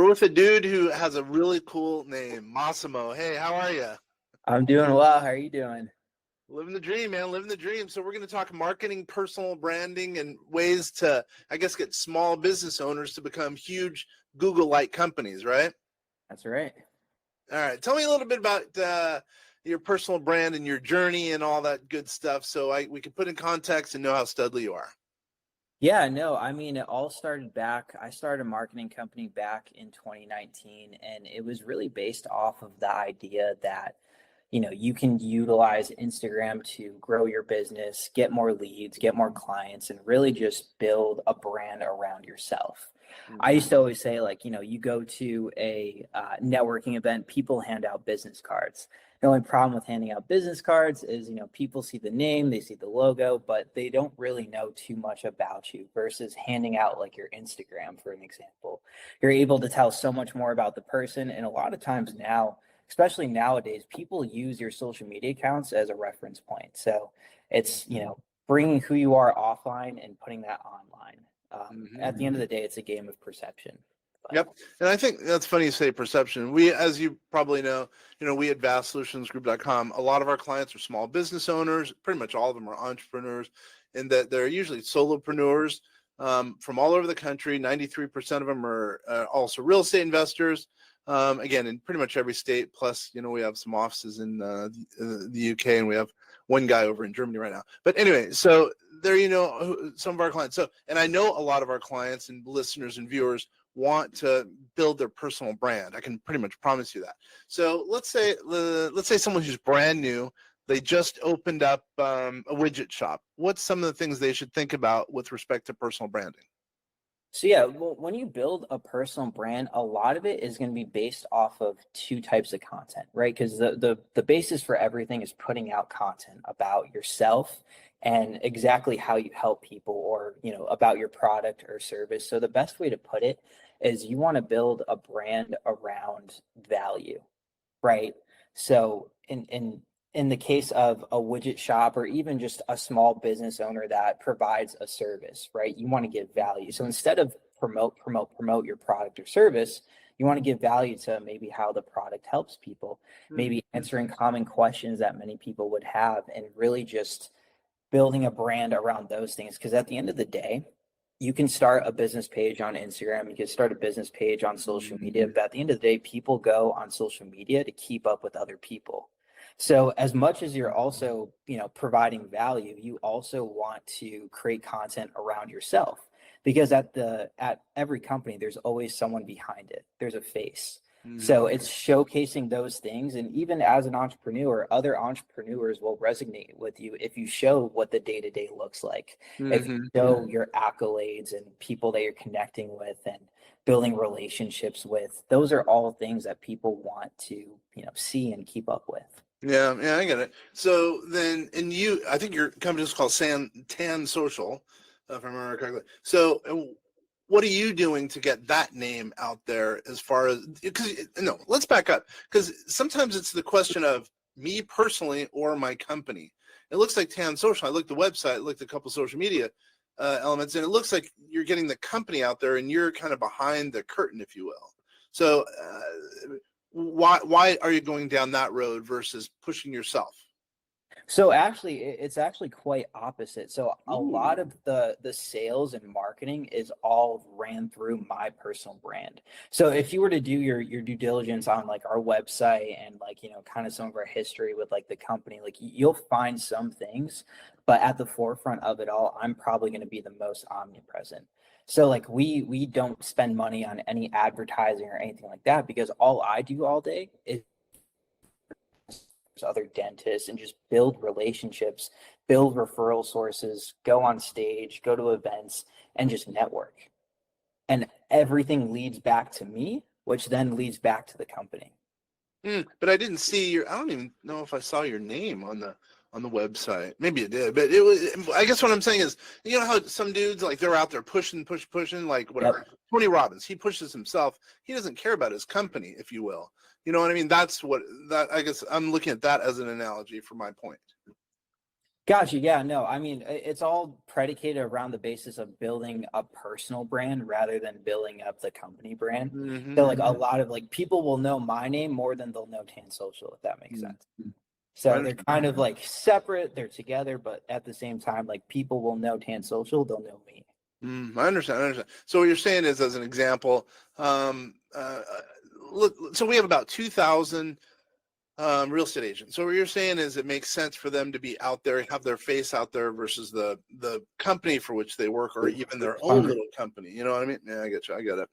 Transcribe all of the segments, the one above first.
We're with a dude who has a really cool name, Massimo. Hey, how are you? I'm doing well. How are you doing? Living the dream, man. Living the dream. So we're going to talk marketing, personal branding, and ways to, I guess, get small business owners to become huge Google-like companies, right? That's right. All right. Tell me a little bit about your personal brand and your journey and all that good stuff, so we can put in context and know how studly you are. Yeah, no, I mean, it all started back. I started a marketing company back in 2019, and it was really based off of the idea that, you can utilize Instagram to grow your business, get more leads, get more clients, and really just build a brand around yourself. I used to always say, like, you go to a networking event, people hand out business cards. The only problem with handing out business cards is, people see the name, they see the logo, but they don't really know too much about you versus handing out like your Instagram, for an example. You're able to tell so much more about the person. And a lot of times now, especially nowadays, people use your social media accounts as a reference point. So it's, bringing who you are offline and putting that online. At the end of the day, it's a game of perception. Yep. And I think that's funny you say perception. We, as you probably know, we at vastsolutionsgroup.com, a lot of our clients are small business owners. Pretty much all of them are entrepreneurs, and that they're usually solopreneurs from all over the country. 93% of them are also real estate investors. Again, in pretty much every state. Plus, we have some offices in the UK, and we have one guy over in Germany right now. But anyway, so there, some of our clients. So, and I know a lot of our clients and listeners and viewers want to build their personal brand. I can pretty much promise you that. So let's say someone who's brand new, they just opened up a widget shop. What's some of the things they should think about with respect to personal branding? So yeah, well, when you build a personal brand, a lot of it is going to be based off of two types of content, right? Because the basis for everything is putting out content about yourself and exactly how you help people, or about your product or service. So the best way to put it is you want to build a brand around value, right? So in the case of a widget shop, or even just a small business owner that provides a service, right? You want to give value. So instead of promote your product or service, you want to give value to maybe how the product helps people, maybe answering common questions that many people would have, and really just building a brand around those things. Because at the end of the day, you can start a business page on Instagram, you can start a business page on social media, but at the end of the day, people go on social media to keep up with other people. So as much as you're also, providing value, you also want to create content around yourself, because at every company, there's always someone behind it. There's a face. So it's showcasing those things. And even as an entrepreneur, other entrepreneurs will resonate with you if you show what the day-to-day looks like. If you show your accolades and people that you're connecting with and building relationships with, those are all things that people want to, see and keep up with. Yeah, I get it. So then, and I think your company is called Tan Social, if I remember correctly. So what are you doing to get that name out there, as far as, because let's back up, because sometimes it's the question of me personally or my company. It looks like Tan Social. I looked at the website, looked at a couple social media elements, and it looks like you're getting the company out there, and you're kind of behind the curtain, if you will. So why are you going down that road versus pushing yourself? So actually, it's actually quite opposite. So a lot of the sales and marketing is all ran through my personal brand. So if you were to do your due diligence on like our website and like, kind of some of our history with like the company, like you'll find some things, but at the forefront of it all, I'm probably going to be the most omnipresent. So like we don't spend money on any advertising or anything like that, because all I do all day is other dentists and just build relationships, build referral sources, go on stage, go to events, and just network. And everything leads back to me, which then leads back to the company. But I didn't see I don't even know if I saw your name on the website. Maybe it did, but it was, I guess what I'm saying is, how some dudes, like, they're out there pushing, like whatever. Yep. Tony Robbins, he pushes himself. He doesn't care about his company, if you will. You know what I mean? I guess I'm looking at that as an analogy for my point. Gotcha. Yeah, no, I mean, it's all predicated around the basis of building a personal brand rather than building up the company brand. So like a lot of like people will know my name more than they'll know Tan Social, if that makes sense. Mm-hmm. I So they're understand. kind of like separate, they're together, but at the same time, like people will know Tan Social, they'll know me. I understand. I understand. So what you're saying is, as an example, um, uh, look, so we have about 2,000 real estate agents. So what you're saying is it makes sense for them to be out there, have their face out there versus the company for which they work, or even their own little company. You know what I mean? Yeah, I get you. I get it.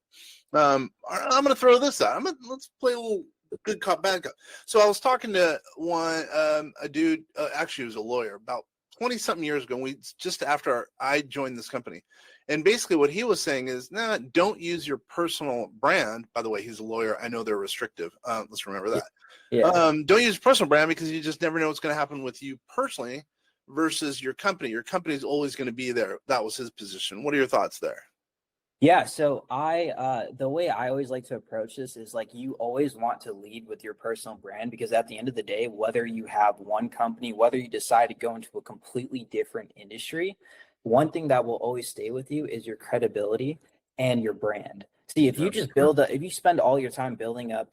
I'm going to throw this out. Let's play a little good cop, bad cop. So I was talking to a dude, actually, he was a lawyer about 20 something years ago. Just after I joined this company. And basically what he was saying is, nah, don't use your personal brand. By the way, he's a lawyer. I know they're restrictive. Let's remember that. Yeah. Don't use personal brand because you just never know what's going to happen with you personally versus your company. Your company is always going to be there. That was his position. What are your thoughts there? Yeah, so the way I always like to approach this is like you always want to lead with your personal brand because at the end of the day, whether you have one company, whether you decide to go into a completely different industry, one thing that will always stay with you is your credibility and your brand. See, if you Yeah. just if you spend all your time building up,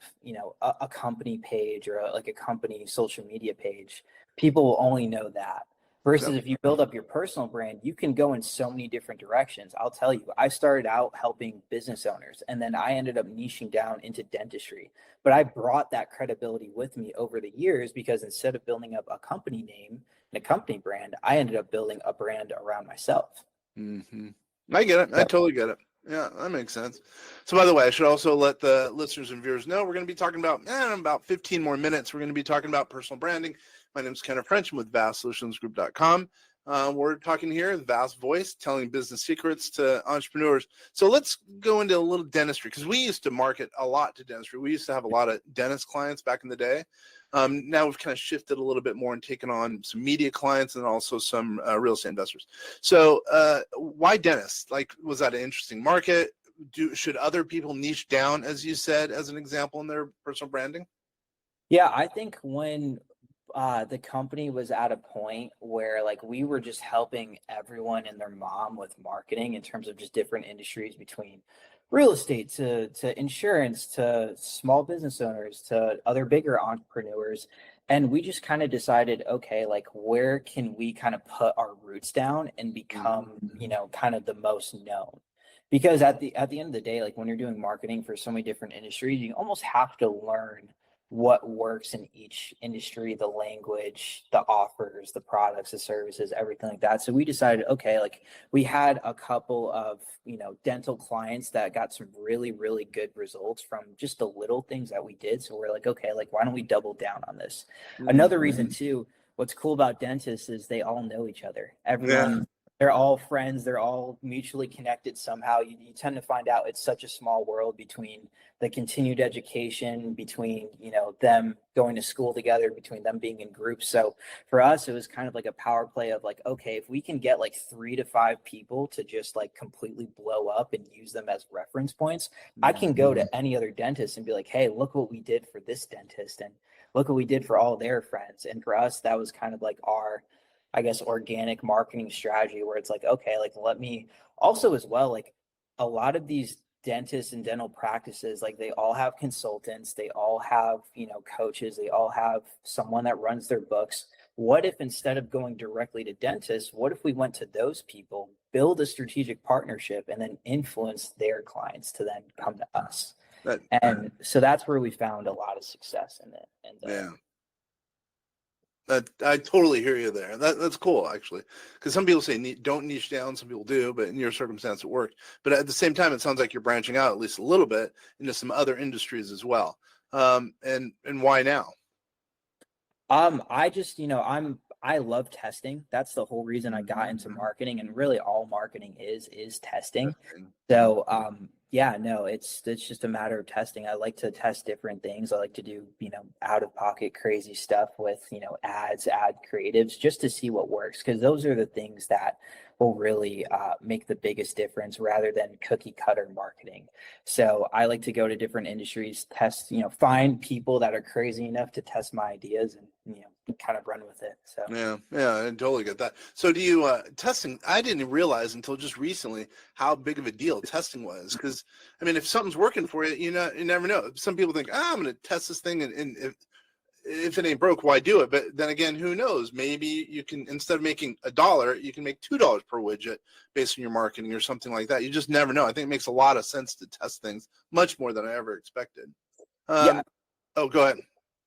a company page or like a company social media page, people will only know that. Versus Yep. if you build up your personal brand, you can go in so many different directions. I'll tell you, I started out helping business owners and then I ended up niching down into dentistry. But I brought that credibility with me over the years because instead of building up a company name and a company brand, I ended up building a brand around myself. Mm-hmm. I get it. I So, totally get it. Yeah, that makes sense. So, by the way, I should also let the listeners and viewers know we're going to be talking about, in about 15 more minutes, we're going to be talking about personal branding. My name is Kenneth French. I'm with vastsolutionsgroup.com. We're talking here, the Vast Voice, telling business secrets to entrepreneurs. So let's go into a little dentistry because we used to market a lot to dentistry. We used to have a lot of dentist clients back in the day. Now we've kind of shifted a little bit more and taken on some media clients and also some real estate investors. So why dentists? Like, was that an interesting market? Should other people niche down, as you said, as an example, in their personal branding? yeah, I think when the company was at a point where like we were just helping everyone and their mom with marketing in terms of just different industries between real estate to insurance to small business owners to other bigger entrepreneurs. And we just kind of decided, okay, like where can we kind of put our roots down and become, kind of the most known? Because at the end of the day, like when you're doing marketing for so many different industries, you almost have to learn what works in each industry, the language, the offers, the products, the services, everything like that. So we decided, okay, like we had a couple of, dental clients that got some really, really good results from just the little things that we did. So we're like, okay, like why don't we double down on this? Another reason too, what's cool about dentists is they all know each other. Yeah. They're all friends. They're all mutually connected somehow. You tend to find out it's such a small world between the continued education, between them going to school together, between them being in groups. So for us, it was kind of like a power play of like, okay, if we can get like 3 to 5 people to just like completely blow up and use them as reference points, I can go to any other dentist and be like, hey, look what we did for this dentist and look what we did for all their friends. And for us, that was kind of like our, I guess, organic marketing strategy where it's like, okay, like let me also as well, like a lot of these dentists and dental practices, like they all have consultants, they all have, coaches, they all have someone that runs their books. What if instead of going directly to dentists, what if we went to those people, build a strategic partnership, and then influence their clients to then come to us? That, And so that's where we found a lot of success in it. And yeah. That I totally hear you there. That's cool actually, because some people say don't niche down, some people do, but in your circumstance it worked. But at the same time, it sounds like you're branching out at least a little bit into some other industries as well. And why now? I just, I love testing. That's the whole reason I got into marketing, and really all marketing is testing. So, yeah, no, it's just a matter of testing. I like to test different things. I like to do, out of pocket crazy stuff with, ads, ad creatives just to see what works. Cause those are the things that will really make the biggest difference rather than cookie cutter marketing. So I like to go to different industries, test, find people that are crazy enough to test my ideas and, kind of run with it. So Yeah, I totally get that. So do you testing? I didn't realize until just recently how big of a deal testing was. Because I mean, if something's working for you, you never know. Some people think, I'm going to test this thing, and if it ain't broke, why do it? But then again, who knows? Maybe you can, instead of making $1, you can make $2 per widget based on your marketing or something like that. You just never know. I think it makes a lot of sense to test things much more than I ever expected. yeah. Oh, go ahead.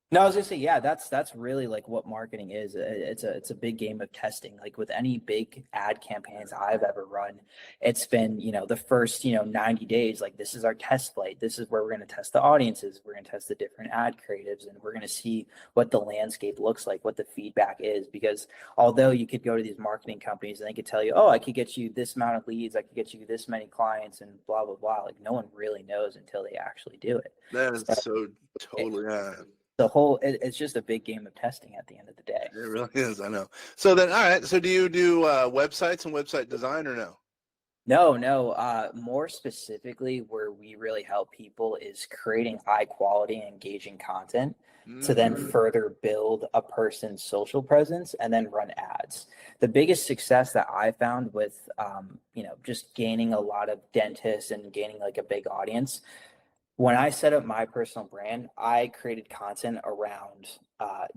No, I was gonna say, yeah, that's really like what marketing is. It's a big game of testing. Like with any big ad campaigns I've ever run, it's been, the first, 90 days, like this is our test flight. This is where we're gonna test the audiences, we're gonna test the different ad creatives, and we're gonna see what the landscape looks like, what the feedback is. Because although you could go to these marketing companies and they could tell you, oh, I could get you this amount of leads, I could get you this many clients, and blah blah blah. Like no one really knows until they actually do it. That is So so totally. it's just a big game of testing at the end of the day. It really is. I know. So then, all right. So do you do websites and website design or no? No. More specifically, where we really help people is creating high quality, engaging content to then further build a person's social presence and then run ads. The biggest success that I found with, just gaining a lot of dentists and gaining like a big audience. When I set up my personal brand, I created content around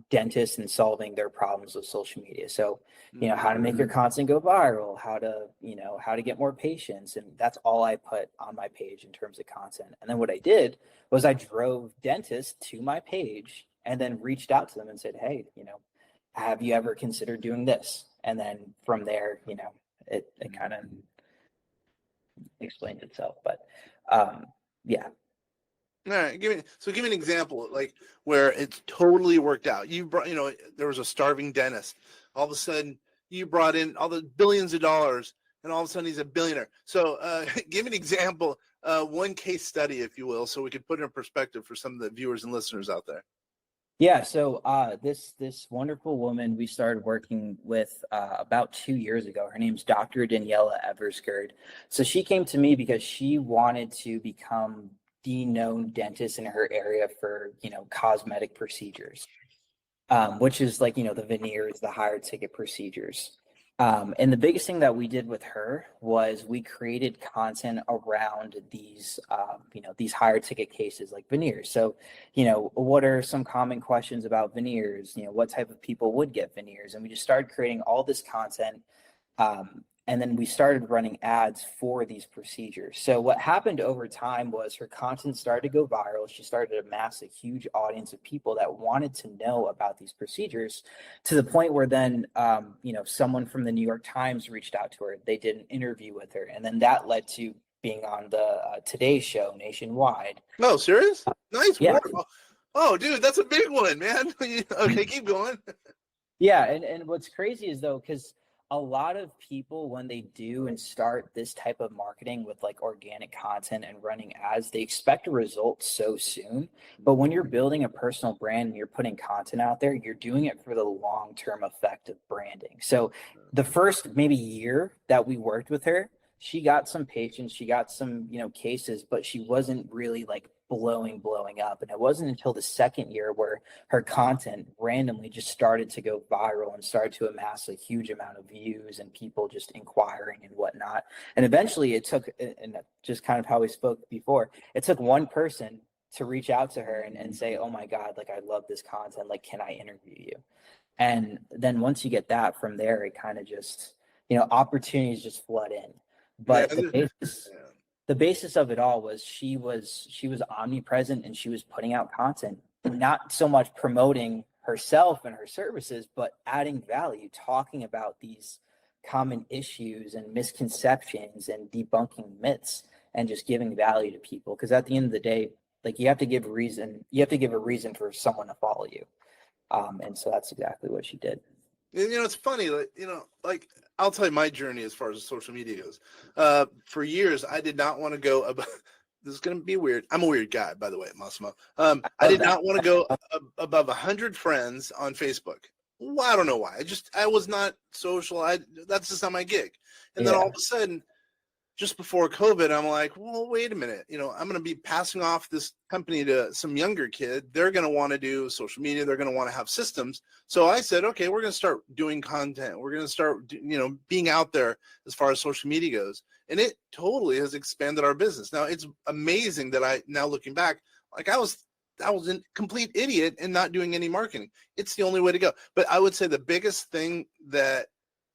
dentists and solving their problems with social media. So, how to make your content go viral, how to get more patients. And that's all I put on my page in terms of content. And then what I did was I drove dentists to my page and then reached out to them and said, hey, have you ever considered doing this? And then from there, it kind of explained itself. But yeah. All right, give me an example, like where it's totally worked out. You brought, there was a starving dentist. All of a sudden, you brought in all the billions of dollars, and all of a sudden he's a billionaire. So, give me an example, one case study, if you will, so we could put it in perspective for some of the viewers and listeners out there. Yeah, so this wonderful woman we started working with about 2 years ago. Her name's Dr. Daniela Eversgerd. So she came to me because she wanted to become the known dentist in her area for, cosmetic procedures, which is like, the veneers, the higher ticket procedures. And the biggest thing that we did with her was we created content around these, these higher ticket cases like veneers. So, what are some common questions about veneers? What type of people would get veneers? And we just started creating all this content. And then we started running ads for these procedures. So what happened over time was her content started to go viral. She started to amass a huge audience of people that wanted to know about these procedures, to the point where then, someone from the New York Times reached out to her. They did an interview with her. And then that led to being on the Today Show nationwide. Oh, serious? Nice Yeah. work. Oh, dude, that's a big one, man. Okay, keep going. Yeah. And what's crazy is though, because a lot of people, when they do and start this type of marketing with like organic content and running ads, they expect a result so soon. But when you're building a personal brand and you're putting content out there, you're doing it for the long-term effect of branding. So the first maybe year that we worked with her, she got some patients, she got some, cases, but she wasn't really like blowing up. And it wasn't until the second year where her content randomly just started to go viral and started to amass a huge amount of views and people just inquiring and whatnot. And eventually it took, and just kind of how we spoke before, it took one person to reach out to her and say, oh my God, like I love this content, like can I interview you? And then once you get that, from there it kind of just, opportunities just flood in. But the basis of it all was she was omnipresent, and she was putting out content, not so much promoting herself and her services, but adding value, talking about these common issues and misconceptions and debunking myths and just giving value to people. Because at the end of the day, like you have to give a reason for someone to follow you. And so that's exactly what she did. It's funny, like I'll tell you my journey as far as social media goes. For years, I did not want to go above. This is going to be weird. I'm a weird guy, by the way, Massimo. I did not want to go above 100 friends on Facebook. Well, I don't know why. I was not social. That's just not my gig. And then all of a sudden, just before COVID, I'm like, well, wait a minute. I'm going to be passing off this company to some younger kid. They're going to want to do social media. They're going to want to have systems. So I said, okay, we're going to start doing content. We're going to start, being out there as far as social media goes. And it totally has expanded our business. Now, it's amazing that now looking back, like I was a complete idiot in not doing any marketing. It's the only way to go. But I would say the biggest thing that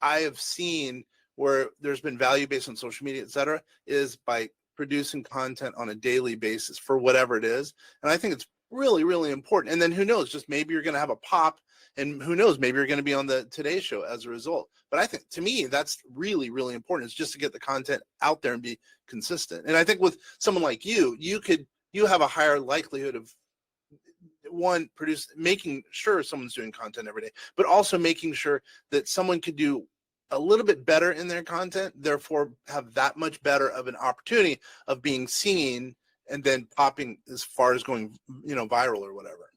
I have seen where there's been value based on social media, et cetera, is by producing content on a daily basis for whatever it is. And I think it's really, really important. And then who knows, just maybe you're going to have a pop, and who knows, maybe you're going to be on the Today Show as a result. But I think, to me, that's really, really important, is just to get the content out there and be consistent. And I think with someone like you have a higher likelihood of making sure someone's doing content every day, but also making sure that someone could do a little bit better in their content, therefore have that much better of an opportunity of being seen and then popping as far as going, viral or whatever.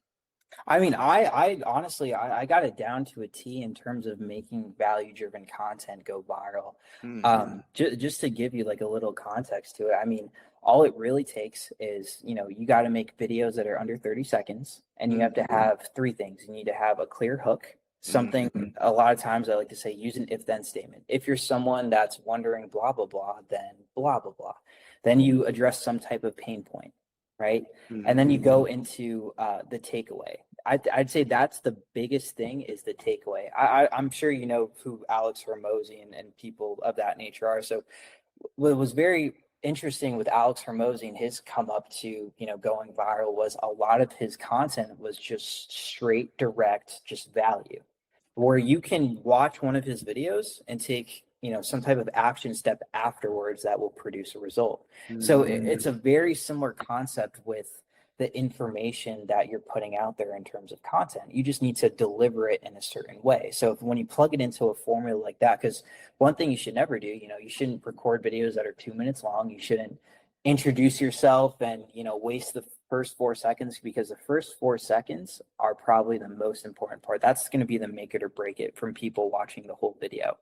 I mean, I honestly, I got it down to a T in terms of making value-driven content go viral. Mm-hmm. Just to give you like a little context to it, I mean, all it really takes is, you got to make videos that are under 30 seconds, and you have to have three things. You need to have a clear hook, something. A lot of times I like to say, use an if-then statement. If you're someone that's wondering blah, blah, blah, then blah, blah, blah. Then you address some type of pain point, right? And then you go into the takeaway. I'd say that's the biggest thing, is the takeaway. I'm sure you know who Alex Hormozy and people of that nature are. So what was very interesting with Alex Hormozy and his come up to, going viral, was a lot of his content was just straight, direct, just value, where you can watch one of his videos and take, some type of action step afterwards that will produce a result. So it's a very similar concept with the information that you're putting out there in terms of content. You just need to deliver it in a certain way. So when you plug it into a formula like that, because one thing you should never do, you shouldn't record videos that are 2 minutes long. You shouldn't introduce yourself and, waste the first 4 seconds, because the first 4 seconds are probably the most important part. That's going to be the make it or break it from people watching the whole video.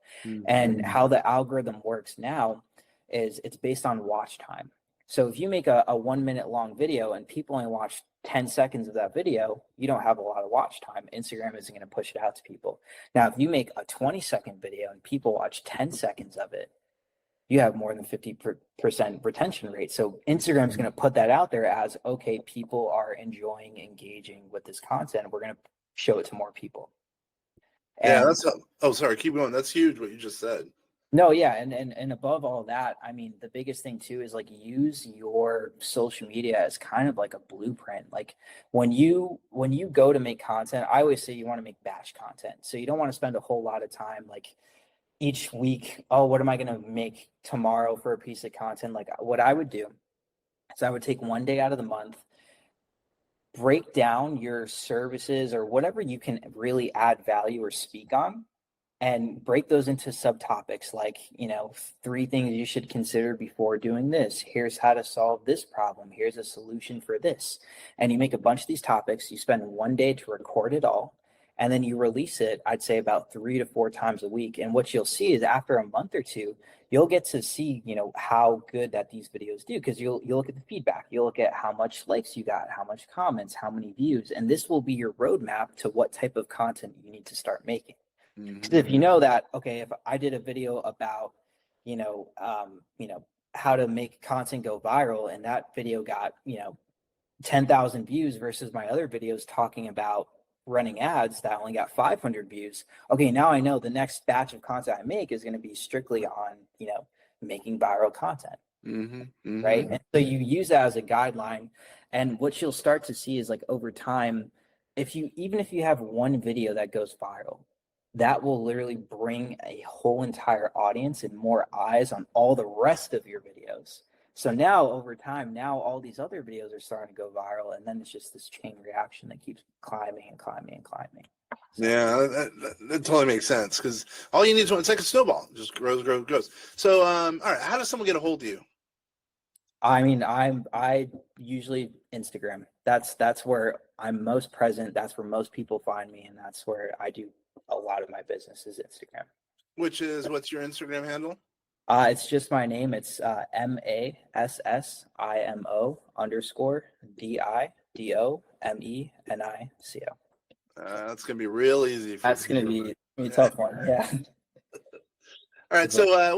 And how the algorithm works now is it's based on watch time. So if you make a 1 minute long video and people only watch 10 seconds of that video, you don't have a lot of watch time. Instagram isn't going to push it out to people. Now, if you make a 20-second video and people watch 10 seconds of it, you have more than 50% retention rate. So Instagram is going to put that out there as, okay, people are enjoying, engaging with this content. We're going to show it to more people. And sorry, keep going. That's huge what you just said. No, yeah, and above all that, I mean, the biggest thing too is like, use your social media as kind of like a blueprint. Like when you go to make content, I always say you want to make batch content. So you don't want to spend a whole lot of time like each week, oh, what am I going to make tomorrow for a piece of content? Like what I would do is I would take one day out of the month, break down your services or whatever you can really add value or speak on, and break those into subtopics, like, 3 things you should consider before doing this. Here's how to solve this problem. Here's a solution for this. And you make a bunch of these topics. You spend one day to record it all, and then you release it, I'd say about 3 to 4 times a week. And what you'll see is after a month or two, you'll get to see, how good that these videos do, because you'll look at the feedback. You'll look at how much likes you got, how much comments, how many views, and this will be your roadmap to what type of content you need to start making. Because if you know that, okay, if I did a video about, how to make content go viral, and that video got, 10,000 views versus my other videos talking about running ads that only got 500 views. Okay, now I know the next batch of content I make is going to be strictly on, making viral content. Right. And so you use that as a guideline. And what you'll start to see is like over time, even if you have one video that goes viral, that will literally bring a whole entire audience and more eyes on all the rest of your videos. So now over time, all these other videos are starting to go viral, and then it's just this chain reaction that keeps climbing and climbing and climbing. So. Yeah, that totally makes sense, because all you need is it's like a snowball, it just grows, grows, grows. So, all right, how does someone get a hold of you? I mean, I usually Instagram. That's where I'm most present. That's where most people find me, and that's where I do a lot of my business is Instagram. What's your Instagram handle? It's just my name. It's MASSIMO_DIDOMENICO. That's going to be real easy for That's people. gonna be a tough one. Yeah. All right. But So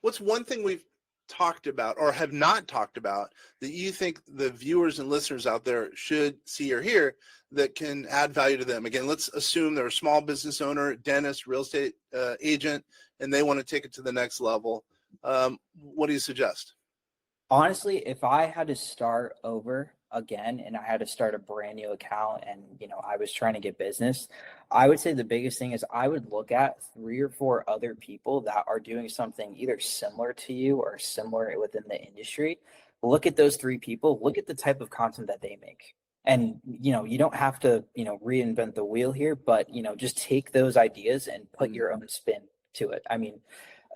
what's one thing we've talked about or have not talked about that you think the viewers and listeners out there should see or hear that can add value to them? Again, let's assume they're a small business owner, dentist, real estate agent, and they want to take it to the next level. What do you suggest? honestly, if I had to start over again and I had to start a brand new account and I was trying to get business, I would say the biggest thing is I would look at 3 or 4 other people that are doing something either similar to you or similar within the industry. Look at those 3 people, look at the type of content that they make. And you don't have to, reinvent the wheel here, but just take those ideas and put your own spin to it. I mean,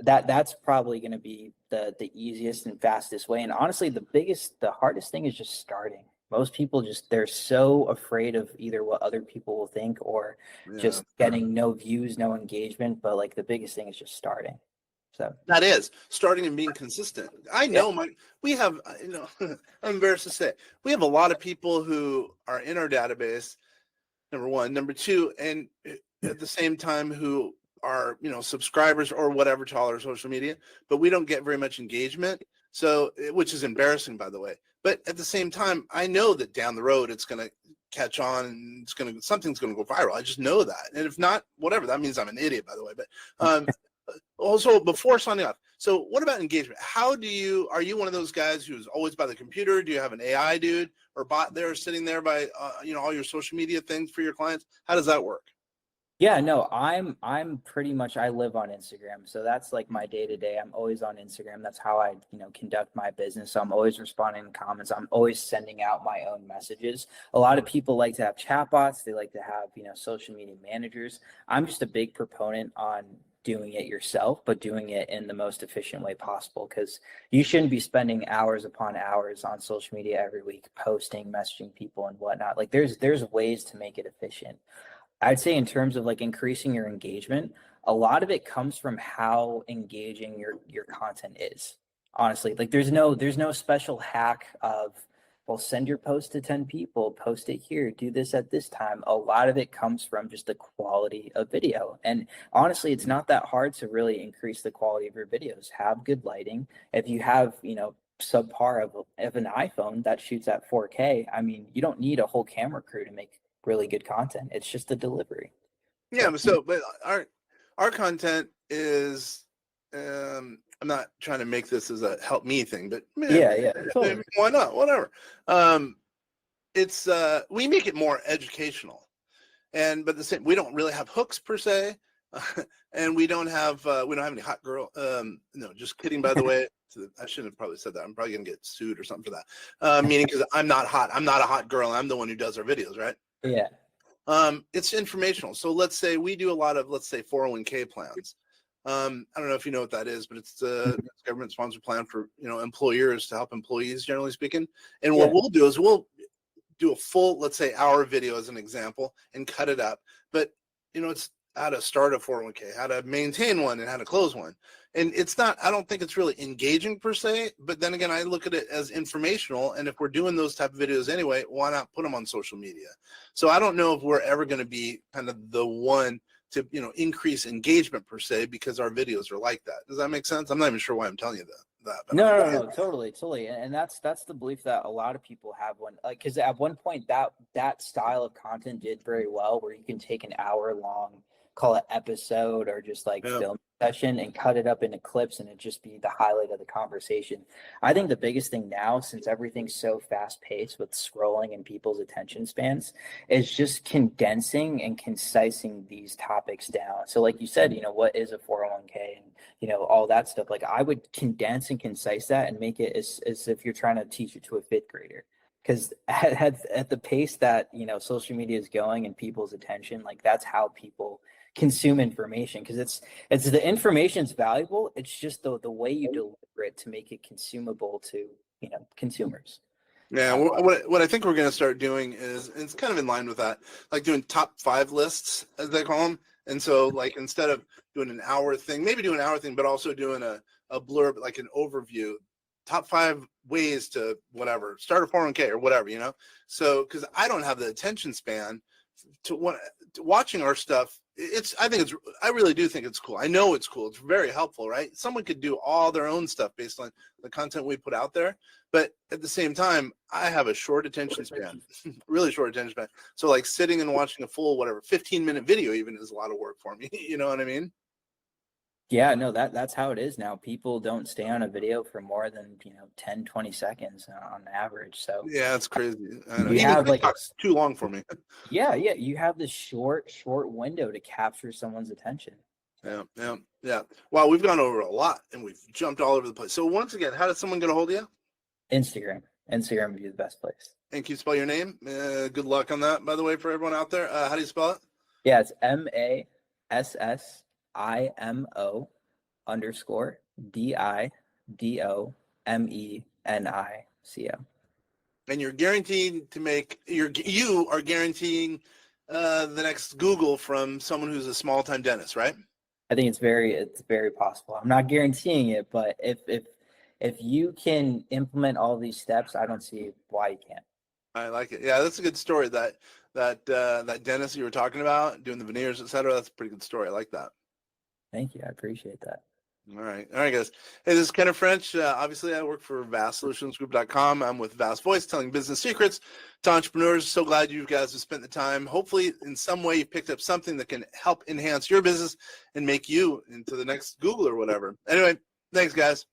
that's probably going to be the easiest and fastest way. And honestly, the hardest thing is just starting. Most people they're so afraid of either what other people will think or Yeah. just getting no views, no engagement. But like the biggest thing is just starting. So That is starting and being consistent. I know we have, I'm embarrassed to say, we have a lot of people who are in our database, number one. Number two, and at the same time who are, subscribers or whatever to all our social media, but we don't get very much engagement. So, which is embarrassing, by the way. But at the same time, I know that down the road it's going to catch on and something's going to go viral. I just know that. And if not, whatever, that means I'm an idiot, by the way. But also, before signing off, so what about engagement? Are you one of those guys who's always by the computer? Do you have an AI dude or bot there sitting there by, all your social media things for your clients? How does that work? yeah, no, I'm pretty much I live on Instagram. So that's like my day to day. I'm always on Instagram. That's how I, conduct my business. So I'm always responding to comments. I'm always sending out my own messages. A lot of people like to have chatbots. They like to have, social media managers. I'm just a big proponent on doing it yourself, but doing it in the most efficient way possible, because you shouldn't be spending hours upon hours on social media every week, posting, messaging people and whatnot. Like there's ways to make it efficient. I'd say in terms of like increasing your engagement, a lot of it comes from how engaging your content is. Honestly, like there's no special hack of, well, send your post to 10 people, post it here, do this at this time. A lot of it comes from just the quality of video. And honestly, it's not that hard to really increase the quality of your videos. Have good lighting. If you have, subpar of an iPhone that shoots at 4K, I mean, you don't need a whole camera crew to make really good content. It's just the delivery. Yeah, So but our content is, I'm not trying to make this as a help me thing, but yeah, totally. why not? Whatever. It's we make it more educational, but the same, we don't really have hooks per se, and we don't have any hot girl. No, just kidding. By the way, I shouldn't have probably said that. I'm probably gonna get sued or something for that. Meaning because I'm not hot. I'm not a hot girl. I'm the one who does our videos, right? Yeah. It's informational. So let's say we do a lot of, 401k plans. I don't know if you know what that is, but it's a government sponsored plan for, employers to help employees, generally speaking. And what we'll do is we'll do a full, let's say, hour video as an example and cut it up. But, it's how to start a 401k, how to maintain one, and how to close one. And I don't think it's really engaging per se, but then again, I look at it as informational. And if we're doing those type of videos anyway, why not put them on social media? So I don't know if we're ever going to be kind of the one to, increase engagement per se, because our videos are like that. Does that make sense? I'm not even sure why I'm telling you that. But No, totally. And that's the belief that a lot of people have when, like, because at one point that style of content did very well, where you can take an hour long, call it episode or just like yeah. film session and cut it up into clips and it just be the highlight of the conversation. I think the biggest thing now, since everything's so fast paced with scrolling and people's attention spans, is just condensing and concising these topics down. So like you said, what is a 401k and all that stuff. Like I would condense and concise that and make it as if you're trying to teach it to a fifth grader. Because at the pace that social media is going and people's attention, like that's how people consume information. Because it's the information's valuable. It's just the way you deliver it to make it consumable to consumers. Yeah, what I think we're going to start doing is, it's kind of in line with that, like doing top 5 lists, as they call them, And so like instead of doing an hour thing, maybe do an hour thing, but also doing a blurb, like an overview, top 5 ways to whatever, start a 401k or whatever, you know? So, cause I don't have the attention span to watching our stuff. I really do think it's cool. I know it's cool. It's very helpful, right? Someone could do all their own stuff based on the content we put out there. But at the same time, I have a short attention span, really short attention span. So like sitting and watching a full, 15-minute video even is a lot of work for me. You know what I mean? Yeah, no, that's how it is now. People don't stay on a video for more than, 10, 20 seconds on average. So Yeah, it's crazy. I know. you Even have like TikTok's too long for me. yeah, you have this short window to capture someone's attention. Yeah. Wow, we've gone over a lot and we've jumped all over the place. So once again, how does someone get a hold of you? Instagram would be the best place. And can you spell your name? Good luck on that, by the way, for everyone out there. How do you spell it? Yeah, it's MASSIMO_DIDOMENICO. And you're guaranteed to make you are guaranteeing the next Google from someone who's a small time dentist, right? I think it's very possible. I'm not guaranteeing it, but if you can implement all these steps, I don't see why you can't. I like it. Yeah, that's a good story. That dentist you were talking about, doing the veneers, etc. That's a pretty good story. I like that. Thank you. I appreciate that. All right, guys. Hey, this is Kenneth French. Obviously, I work for VastSolutionsGroup.com. I'm with Vast Voice, telling business secrets to entrepreneurs. So glad you guys have spent the time. Hopefully, in some way, you picked up something that can help enhance your business and make you into the next Google or whatever. Anyway, thanks, guys.